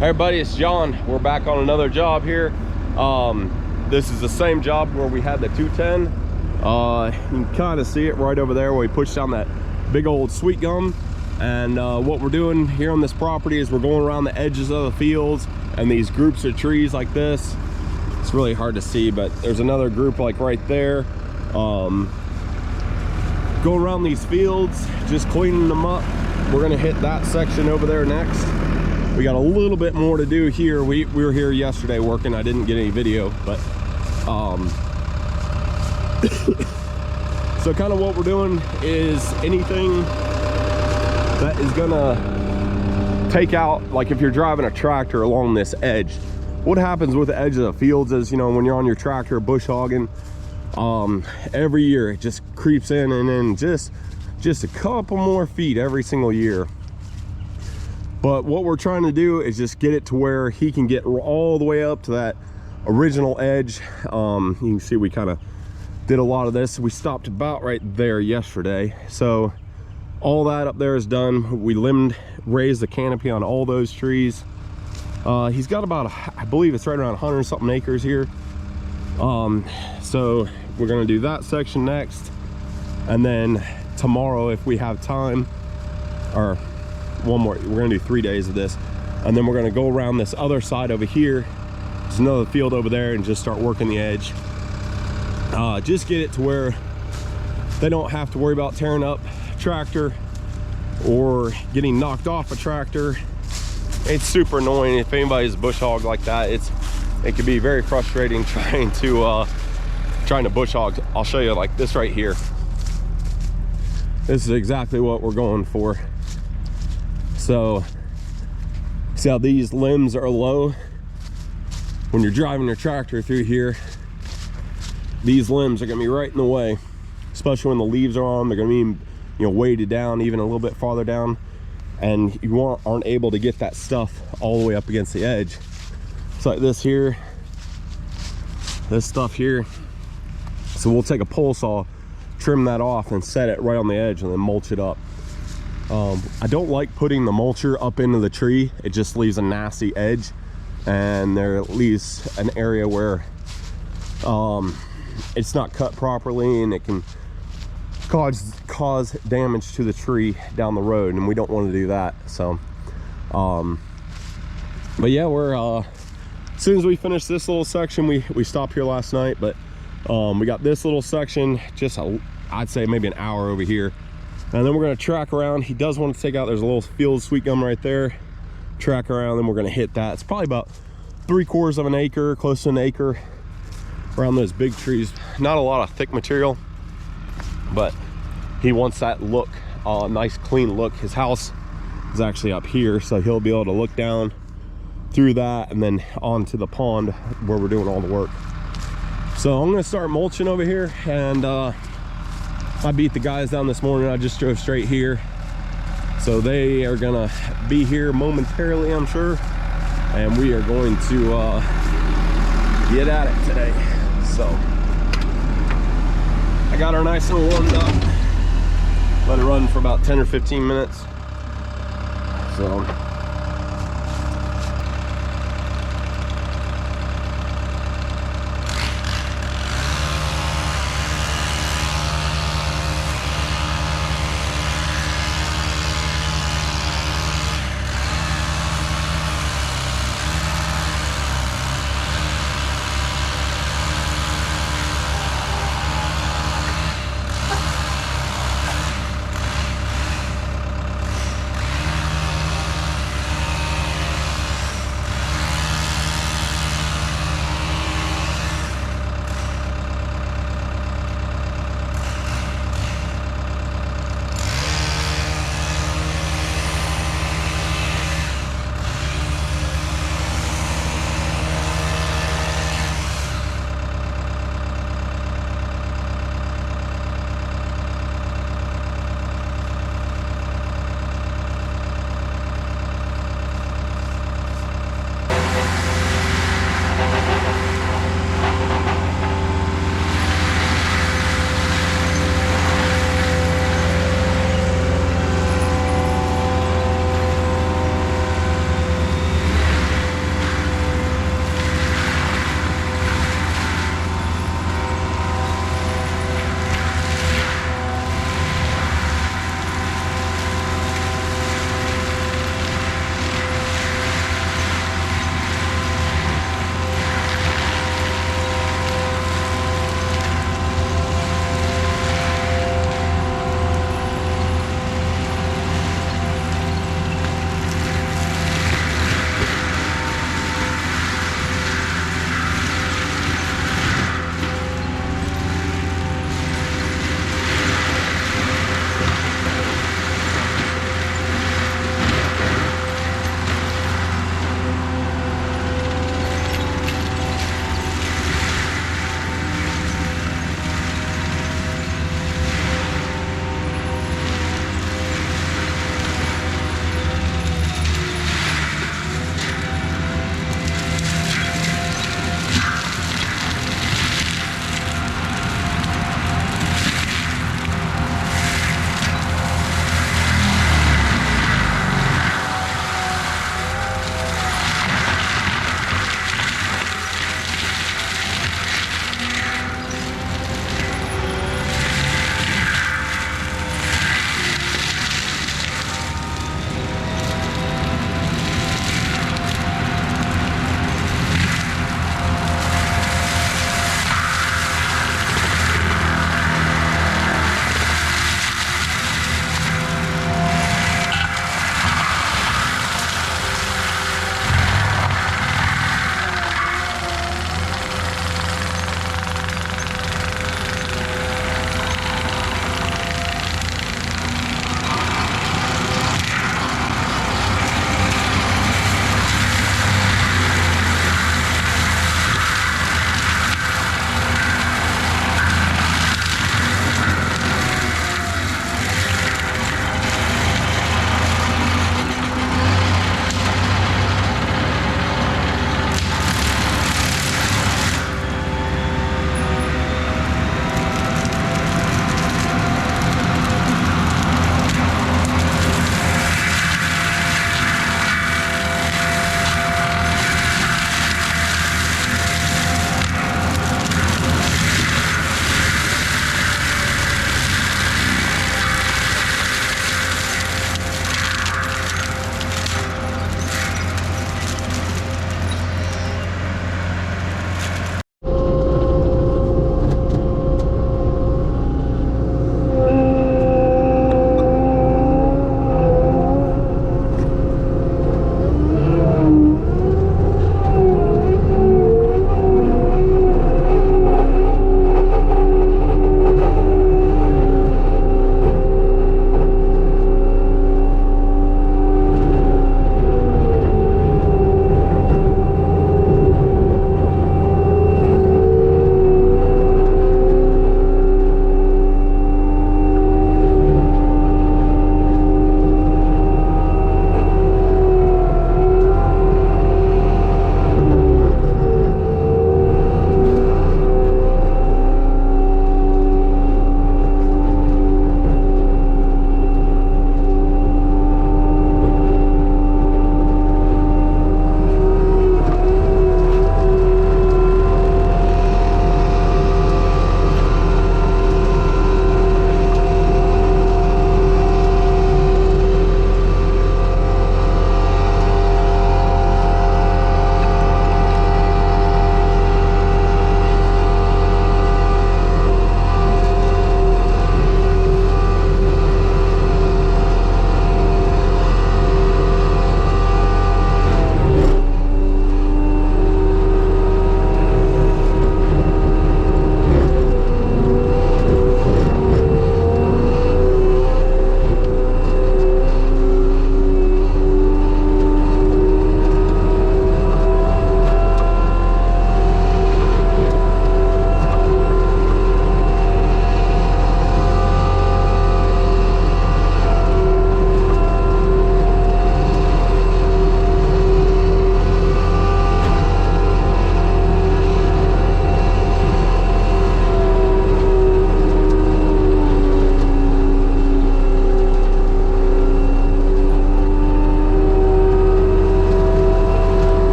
Hey everybody, it's John. We're back on another job here. This is the same job where we had the 210. You can kind of see it right over there where we pushed down that big old sweet gum. And what we're doing here on this property is we're going around the edges of the fields and these groups of trees like this. It's really hard to see, but there's another group like right there. Go around these fields, just cleaning them up. We're gonna hit that section over there next. We got a little bit more to do here. We were here yesterday working. I didn't get any video, but so kind of what we're doing is anything that is gonna take out, like if you're driving a tractor along this edge, what happens with the edge of the fields is, you know, when you're on your tractor bush hogging, every year it just creeps in, and then just a couple more feet every single year. But what we're trying to do is just get it to where he can get all the way up to that original edge. You can see we kind of did a lot of this. We stopped about right there yesterday. So all that up there is done. We raised the canopy on all those trees. He's got about, I believe it's right around 100 something acres here. So we're gonna do that section next. And then tomorrow, if we have time, or one more, we're gonna do 3 days of this, and then we're gonna go around this other side over here. There's another field over there, and just start working the edge. Just get it to where they don't have to worry about tearing up a tractor or getting knocked off a tractor. It's super annoying if anybody's bush hog like that. It can be very frustrating trying to bush hog. I'll show you like this right here. This is exactly what we're going for. So see how these limbs are low? When you're driving your tractor through here, these limbs are gonna be right in the way, especially when the leaves are on. They're gonna be, you know, weighted down even a little bit farther down, and you aren't able to get that stuff all the way up against the edge. It's like this here, this stuff here. So we'll take a pole saw, trim that off, and set it right on the edge, and then mulch it up. I don't like putting the mulcher up into the tree. It just leaves a nasty edge, and there leaves an area where it's not cut properly, and it can cause damage to the tree down the road, and we don't want to do that. So but yeah, we're as soon as we finish this little section, we stopped here last night, but we got this little section, just I'd say maybe an hour over here. And then we're going to track around. He does want to take out, there's a little field of sweet gum right there. Track around, then we're going to hit that. It's probably about 3/4 of an acre, close to an acre, around those big trees. Not a lot of thick material, but he wants that look, nice clean look. His house is actually up here, so he'll be able to look down through that and then onto the pond where we're doing all the work. So I'm going to start mulching over here, and I beat the guys down this morning. I just drove straight here, so they are gonna be here momentarily, I'm sure, and we are going to get at it today. So I got our nice little warmed up, let it run for about 10 or 15 minutes. So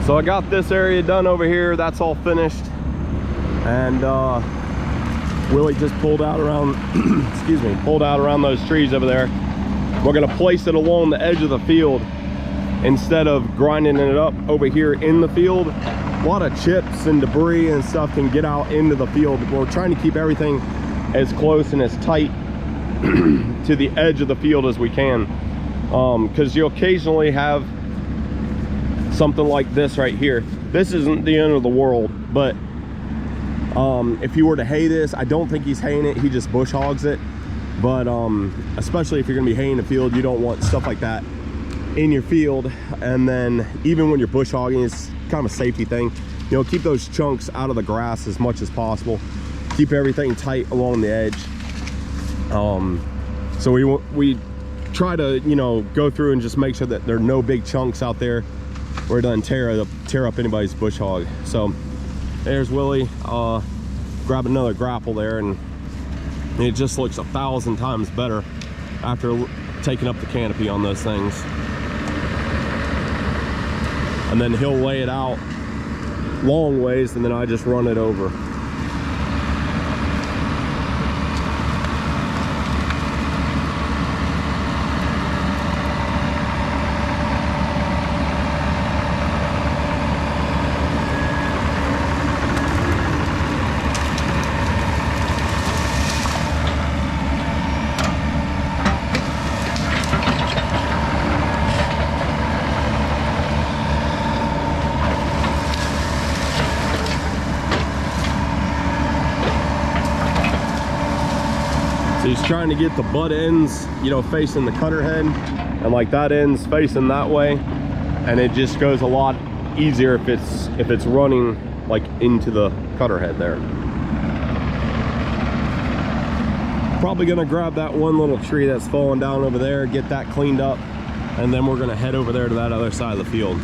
So I got this area done over here. That's all finished. And Willie just pulled out around, excuse me, pulled out around those trees over there. We're gonna place it along the edge of the field instead of grinding it up over here in the field. A lot of chips and debris and stuff can get out into the field. We're trying to keep everything as close and as tight to the edge of the field as we can, because you'll occasionally have something like this right here. This isn't the end of the world, but if you were to hay this, I don't think he's haying it, he just bush hogs it. But especially if you're gonna be haying a field, you don't want stuff like that in your field. And then even when you're bush hogging, it's kind of a safety thing, you know, keep those chunks out of the grass as much as possible, keep everything tight along the edge. So we try to, you know, go through and just make sure that there are no big chunks out there where it doesn't tear up anybody's bush hog. So there's Willie, grab another grapple there, and it just looks 1,000 times better after taking up the canopy on those things. And then he'll lay it out long ways, and then I just run it over. He's trying to get the butt ends, you know, facing the cutter head, and like that end's facing that way, and it just goes a lot easier if it's running like into the cutter head there. Probably gonna grab that one little tree that's falling down over there, get that cleaned up, and then we're gonna head over there to that other side of the field.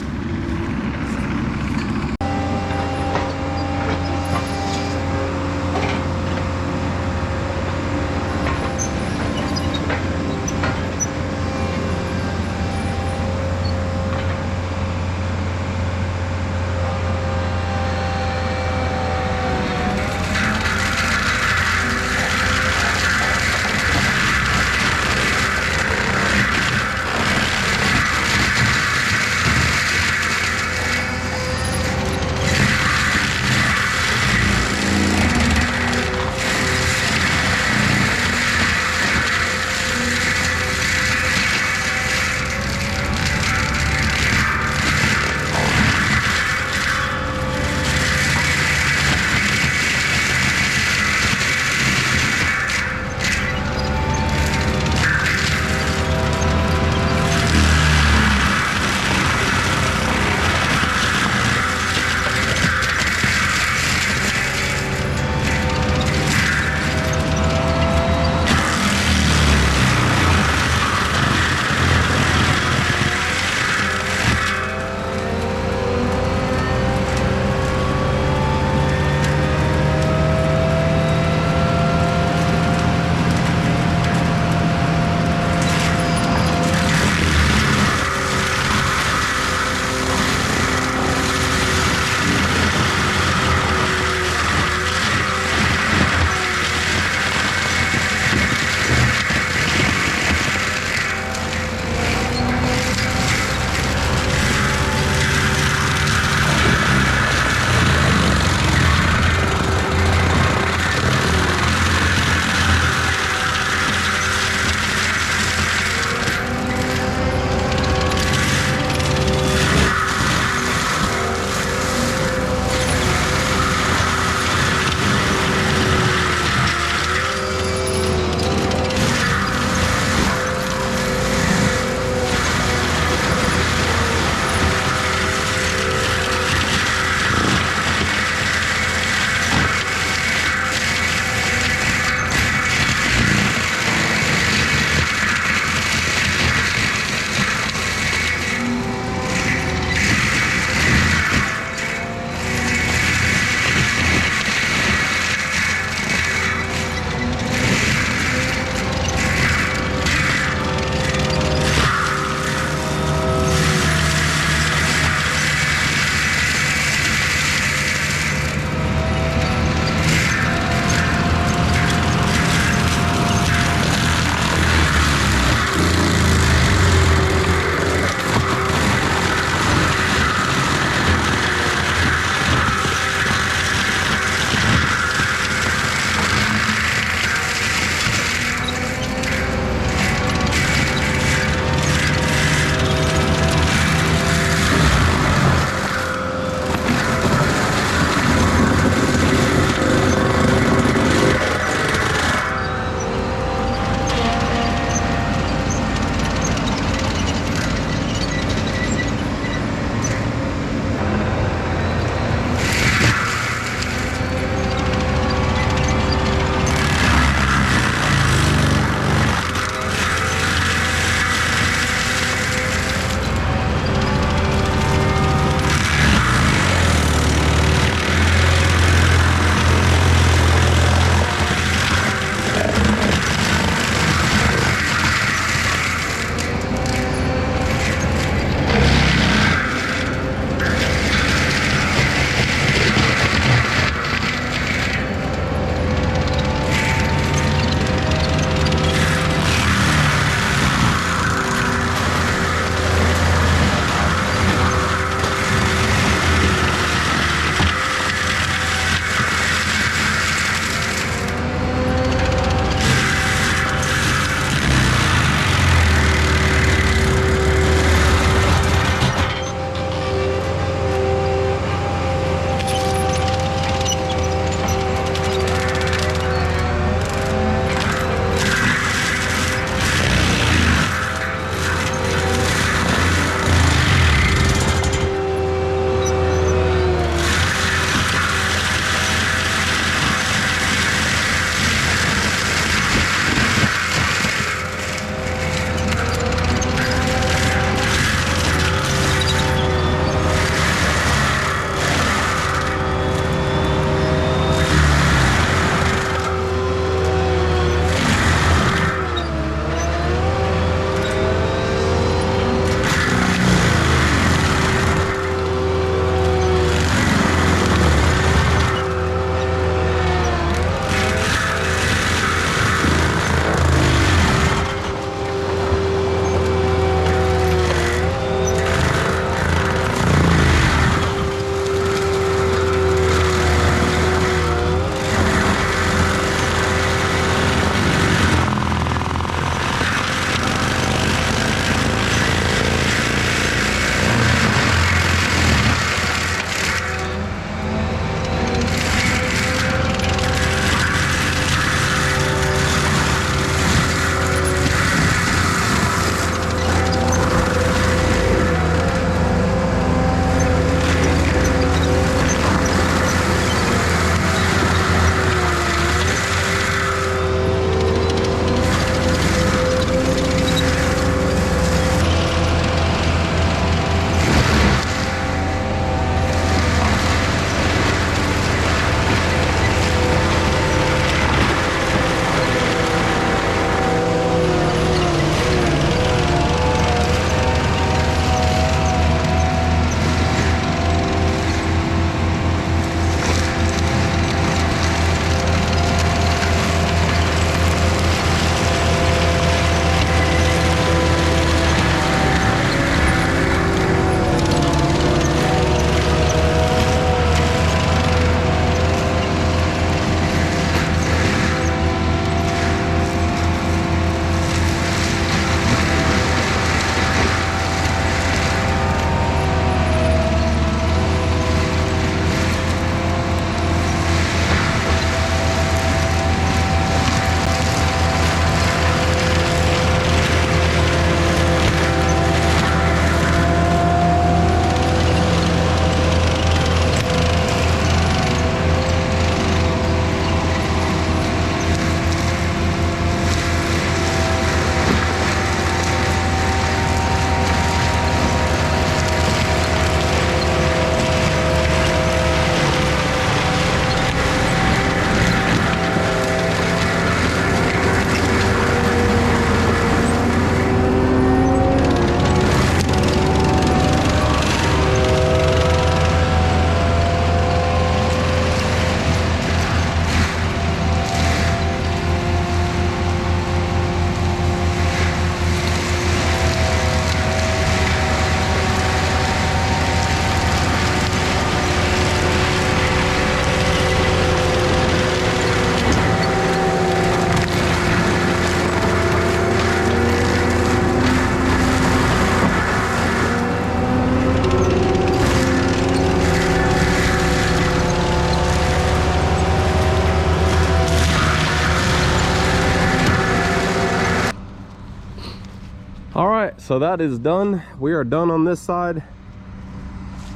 so that is done. We are done on this side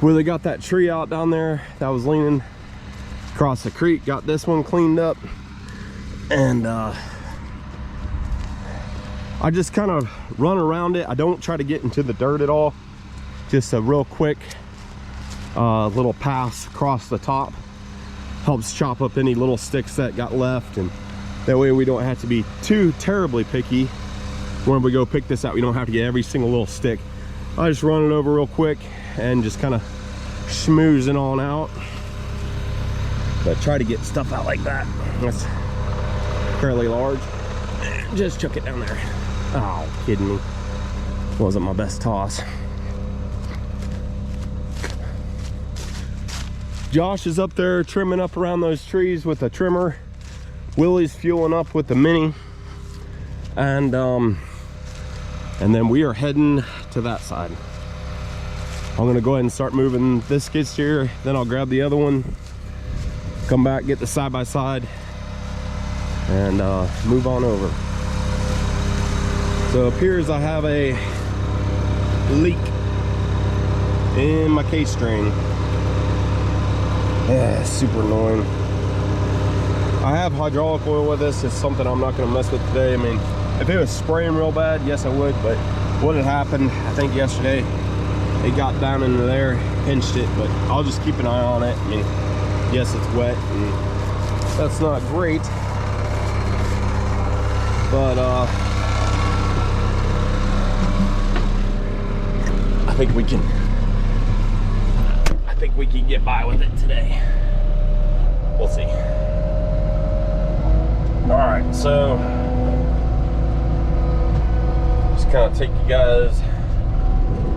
where they got that tree out down there that was leaning across the creek. Got this one cleaned up, and I just kind of run around it. I don't try to get into the dirt at all. Just a real quick little pass across the top. Helps chop up any little sticks that got left, and that way we don't have to be too terribly picky when we go pick this out. We don't have to get every single little stick. I just run it over real quick and just kind of schmoozing on out. But try to get stuff out like that. That's fairly large. Just chuck it down there. Oh, kidding me. Wasn't my best toss. Josh is up there trimming up around those trees with a trimmer. Willie's fueling up with the mini. And then we are heading to that side. I'm gonna go ahead and start moving this skid steer, then I'll grab the other one, come back, get the side-by-side, and move on over. So it appears I have a leak in my case drain. Yeah, super annoying. I have hydraulic oil with this. It's something I'm not gonna mess with today. I mean, if it was spraying real bad, yes I would, but what had happened, I think yesterday, it got down into there, pinched it, but I'll just keep an eye on it. I mean, yes, it's wet, and that's not great, but I think we can get by with it today. We'll see. All right, so just kind of take you guys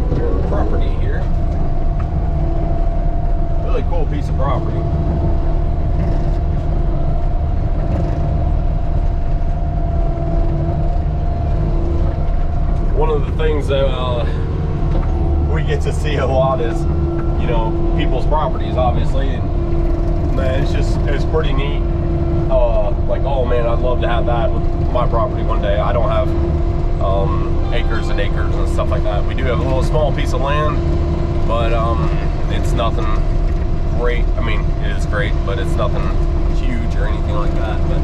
through the property here. Really cool piece of property. One of the things that we get to see a lot is, you know, people's properties, obviously, and man, it's pretty neat. Like, oh man, I'd love to have that with my property one day. I don't have acres and acres and stuff like that. We do have a little small piece of land, but it's nothing great. I mean, it is great, but it's nothing huge or anything like that. But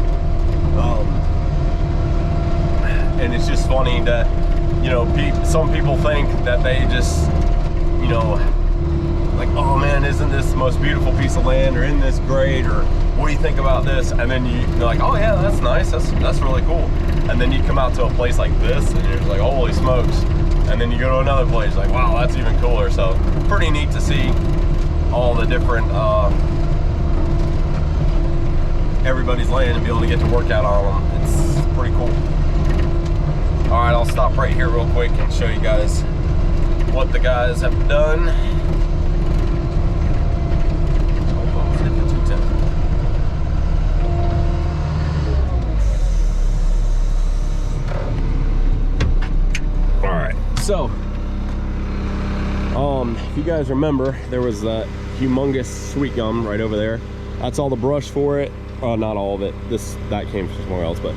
and it's just funny that, you know, some people think that they just, you know, like, oh man, isn't this the most beautiful piece of land, or isn't this great, or what do you think about this? And then you're like, oh yeah, that's nice, that's really cool. And then you come out to a place like this and you're like, holy smokes. And then you go to another place like, wow, that's even cooler. So pretty neat to see all the different everybody's land and be able to get to work out on them. It's pretty cool. All right, I'll stop right here real quick and show you guys what the guys have done. So, if you guys remember, there was that humongous sweet gum right over there. That's all the brush for it. Not all of it. That came from somewhere else, but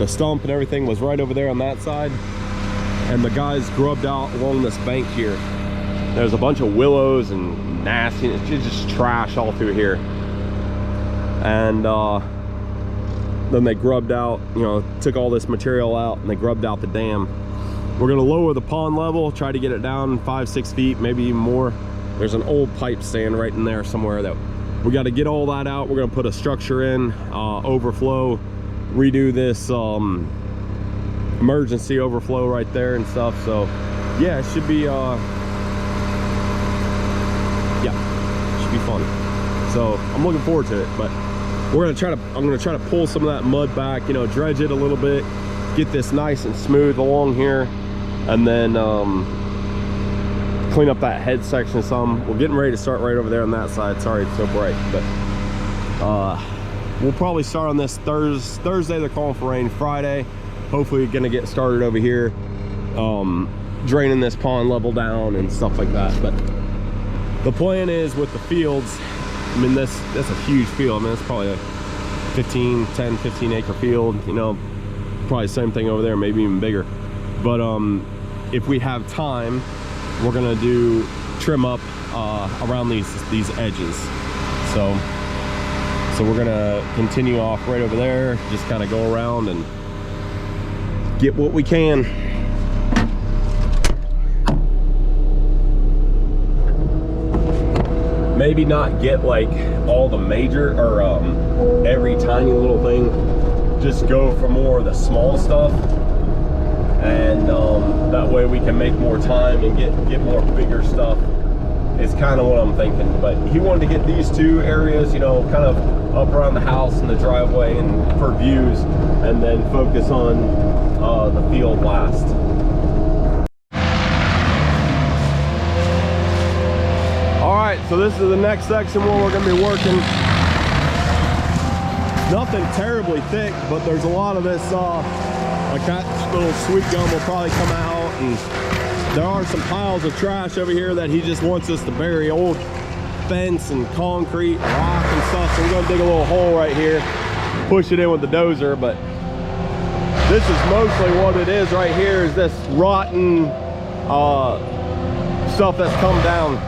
the stump and everything was right over there on that side. And the guys grubbed out along this bank here. There's a bunch of willows and nasty, it's just trash all through here. And then they grubbed out, you know, took all this material out and they grubbed out the dam. We're gonna lower the pond level, try to get it down 5-6 feet, maybe even more. There's an old pipe stand right in there somewhere that we got to get all that out. We're gonna put a structure in, overflow, redo this emergency overflow right there and stuff. So yeah, it should be should be fun. So I'm looking forward to it. But I'm gonna try to pull some of that mud back, you know, dredge it a little bit, get this nice and smooth along here, and then clean up that head section some. We're getting ready to start right over there on that side. Sorry it's so bright, but we'll probably start on this Thursday. They're calling for rain. Friday, hopefully we're gonna get started over here, draining this pond level down and stuff like that. But the plan is with the fields, I mean, that's a huge field. I mean, it's probably a 10-15 acre field, you know, probably the same thing over there, maybe even bigger. But if we have time, we're gonna do trim up around these edges. So we're gonna continue off right over there, just kind of go around and get what we can. Maybe not get like all the major or every tiny little thing, just go for more of the small stuff, and that way we can make more time and get more bigger stuff. It's kind of what I'm thinking. But he wanted to get these two areas, you know, kind of up around the house and the driveway and for views, and then focus on the field last. All right, so this is the next section where we're going to be working. Nothing terribly thick, but there's a lot of this like that little sweet gum will probably come out, and there are some piles of trash over here that he just wants us to bury, old fence and concrete and rock and stuff. So we're going to dig a little hole right here, push it in with the dozer. But this is mostly what it is right here, is this rotten stuff that's come down.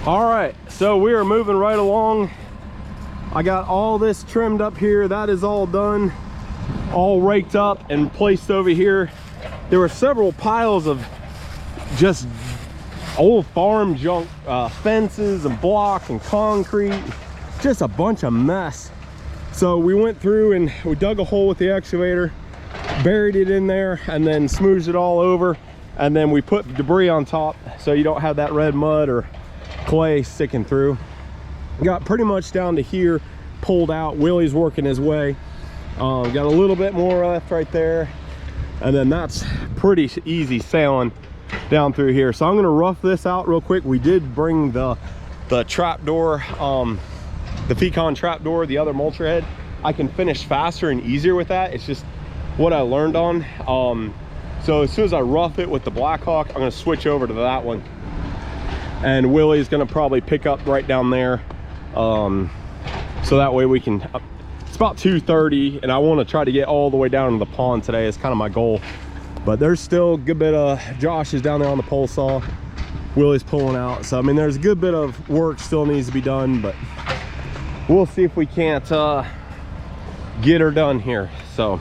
All right, so we are moving right along. I got all this trimmed up here. That is all done, all raked up and placed over here. There were several piles of just old farm junk, fences and block and concrete, just a bunch of mess. So we went through and we dug a hole with the excavator, buried it in there, and then smoothed it all over. And then we put debris on top so you don't have that red mud or clay sticking through. Got pretty much down to here, pulled out. Willie's working his way. Got a little bit more left right there, and then that's pretty easy sailing down through here. So I'm going to rough this out real quick. We did bring the trap door, the Pecan trap door, the other mulcher head. I can finish faster and easier with that. It's just what I learned on. So as soon as I rough it with the Blackhawk, I'm going to switch over to that one. And Willie's gonna probably pick up right down there, so that way we can, it's about 2:30, and I want to try to get all the way down to the pond today. Is kind of my goal. But there's still a good bit of, Josh is down there on the pole saw, Willie's pulling out. So I mean, there's a good bit of work still needs to be done, but we'll see if we can't get her done here. So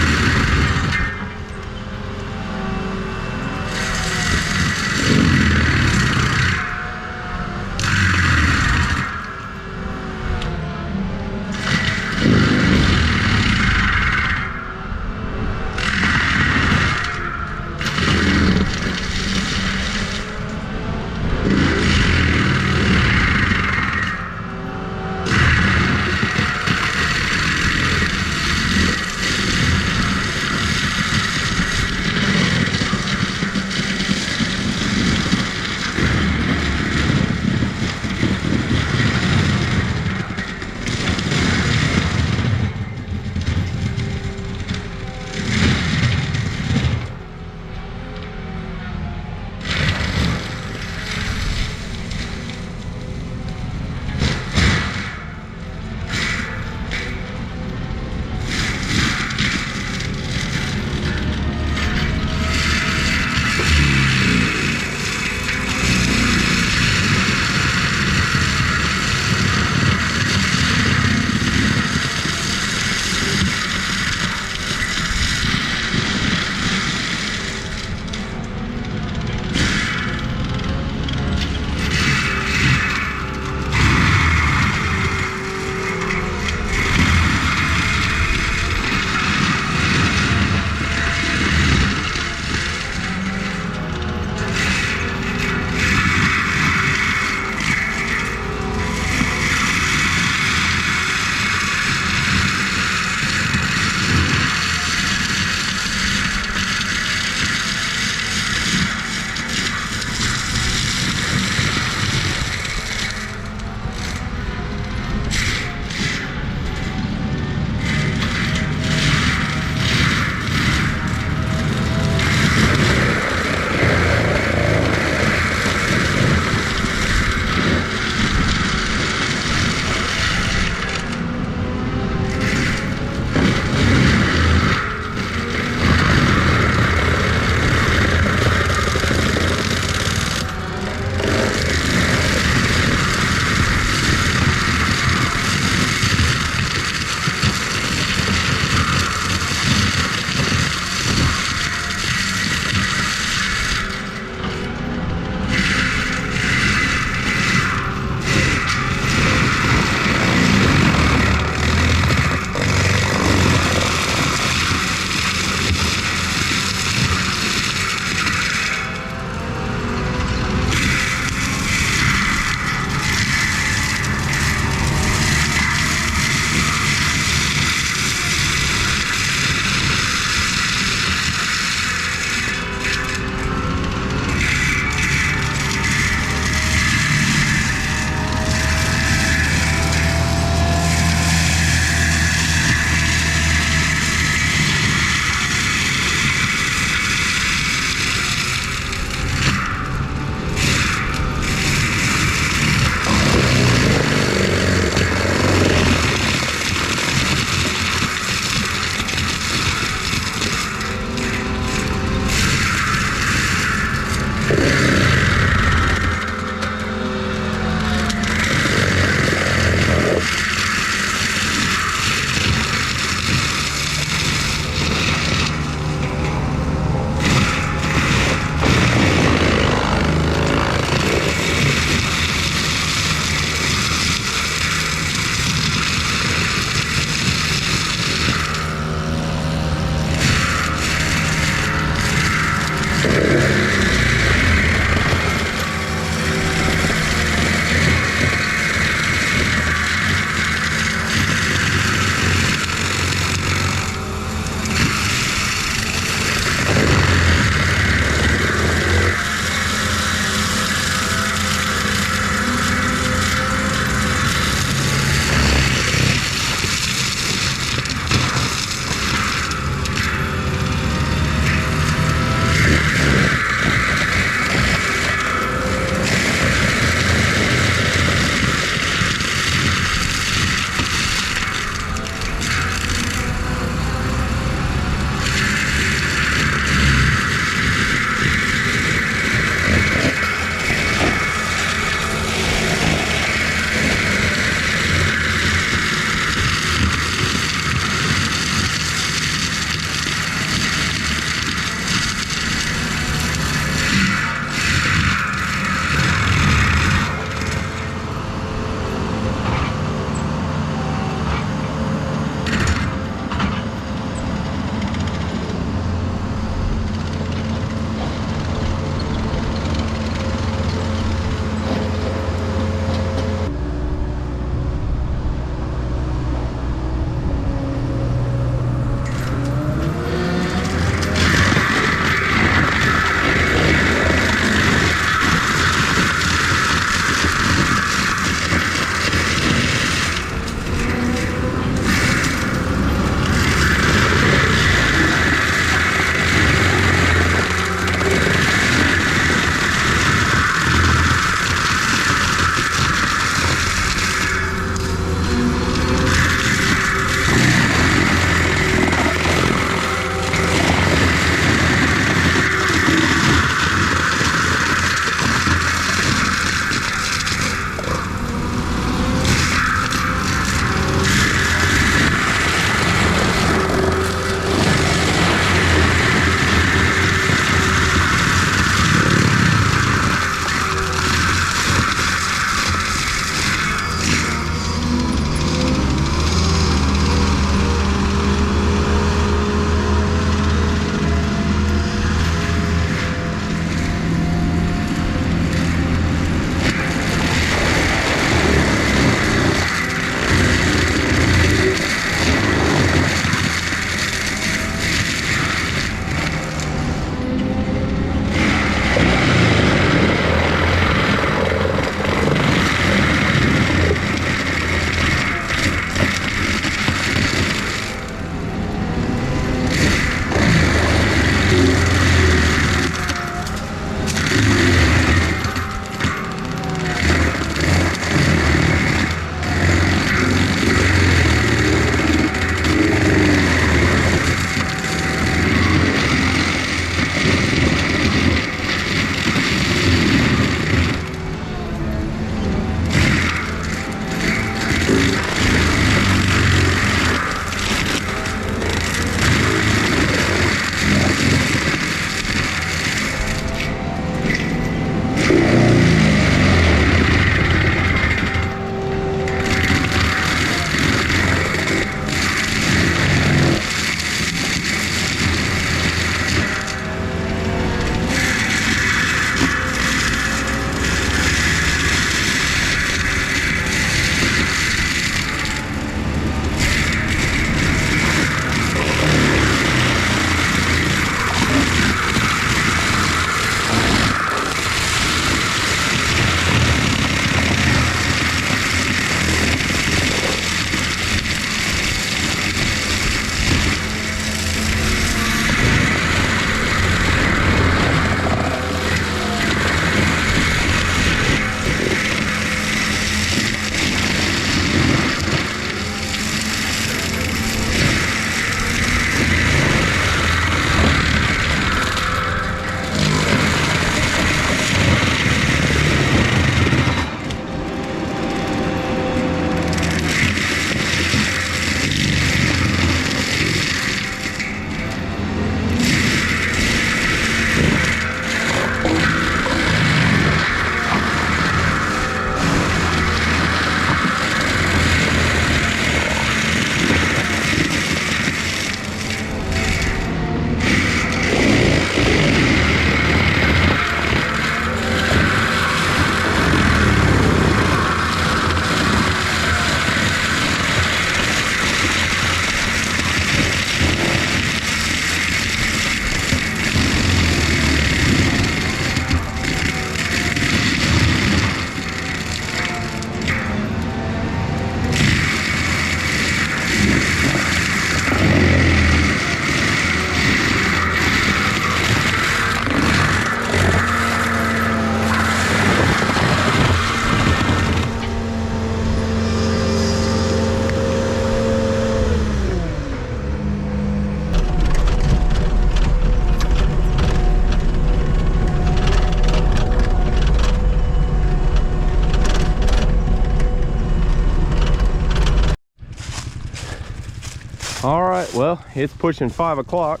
All right, well, it's pushing 5 o'clock,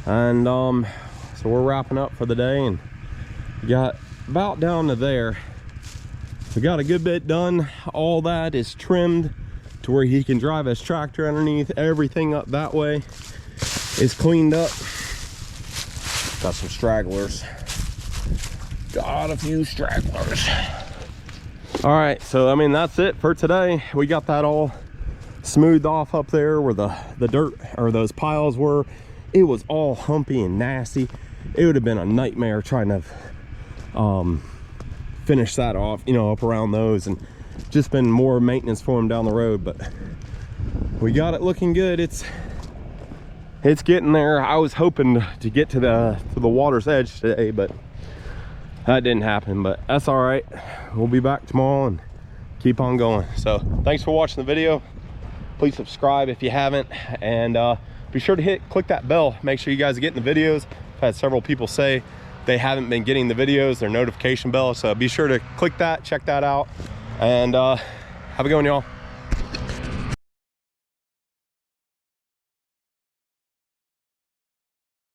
and so we're wrapping up for the day, and we got about down to there. We got a good bit done. All that is trimmed to where he can drive his tractor underneath. Everything up that way is cleaned up. Got some stragglers. Got a few stragglers. All right, so I mean, that's it for today. We got that all smoothed off up there where the dirt or those piles were. It was all humpy and nasty. It would have been a nightmare trying to finish that off, you know, up around those, and just been more maintenance for them down the road. But we got it looking good. It's getting there. I was hoping to get to the water's edge today, but that didn't happen. But that's all right. We'll be back tomorrow and keep on going. So thanks for watching the video. Please subscribe if you haven't, and be sure to click that bell. Make sure you guys are getting the videos. I've had several people say they haven't been getting the videos, their notification bell, so be sure to click that, check that out, and have a good one, y'all.